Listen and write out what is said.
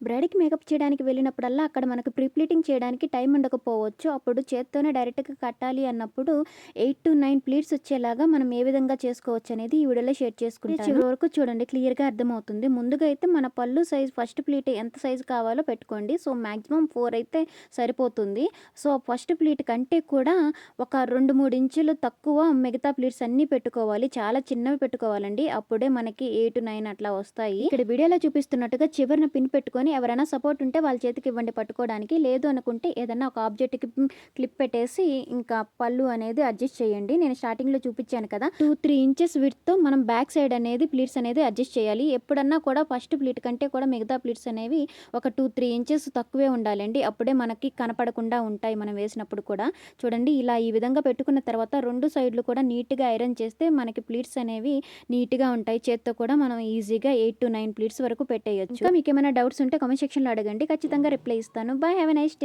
బ్రైడ్‌కి makeup చేయడానికి వెళ్ళినప్పుడల్లా అక్కడ మనకు ప్రీ ప్లీటింగ్ చేయడానికి టైం ఉండకపోవచ్చు. అప్పుడు చేత్తోనే డైరెక్ట్‌గా కట్టాలి అన్నప్పుడు 8-9 ప్లీట్స్ వచ్చేలాగా మనం ఏ విధంగా చేసుకోవచ్చనేది ఈ వీడియోలో షేర్ చేసుకుంటాను. చివరి వరకు చూడండి, క్లియర్‌గా అర్థమవుతుంది. ముందుగా అయితే మన పళ్ళు సైజ్ ఫస్ట్ ప్లీట్ ఎంత సైజ్ కావాలో పెట్టుకోండి. సో, మాక్సిమం 4 అయితే సరిపోతుంది. సో, ఫస్ట్ ప్లీట్ కంటే కూడా ఒక 2, 3 ఇంచులు తక్కువ మిగతా ప్లీట్స్ అన్నీ పెట్టుకోవాలి. చాలా చిన్నవి పెట్టుకోవాలండి. అప్పుడే మనకి 8-9 అట్లా వస్తాయి. ఇక్కడ వీడియోలో చూపిస్తున్నట్టుగా చివరన పిన్ పెట్టుకొని ఎవరైనా సపోర్ట్ ఉంటే వాళ్ళ చేతికి ఇవ్వండి పట్టుకోవడానికి. లేదు అనుకుంటే ఏదన్నా ఒక ఆబ్జెక్ట్‌కి క్లిప్ పెట్టేసి ఇంకా పళ్ళు అనేది అడ్జస్ట్ చేయండి. నేను స్టార్టింగ్‌లో చూపించాను కదా! 2-3 ఇంచెస్ విడ్త్‌తో మనం బ్యాక్ సైడ్ అనేది ప్లీట్స్ అనేది అడ్జస్ట్ చేయాలి. ఎప్పుడన్నా కూడా ఫస్ట్ ప్లీట్ కంటే కూడా మిగతా ప్లీట్స్ అనేవి ఒక 2-3 ఇంచెస్ తక్కువే ఉండాలండి. అప్పుడే మనకి కనపడకుండా ఉంటాయి మనం వేసినప్పుడు కూడా. చూడండి, ఇలా ఈ విధంగా పెట్టుకున్న తర్వాత 2 సైడ్‌లు కూడా నీట్‌గా ఐరన్ చేస్తే మనకి ప్లీట్స్ అనేవి నీట్‌గా ఉంటాయి. చేత్తో కూడా మనం ఈజీగా 8-9 ప్లీట్స్ వరకు పెట్టేయొచ్చు. ఇంకా మీకేమైనా డౌట్స్ ఉంటే కామెంట్ సెక్షన్‌లో అడగండి. ఖచ్చితంగా రిప్లై ఇస్తాను. By. Have a nice day.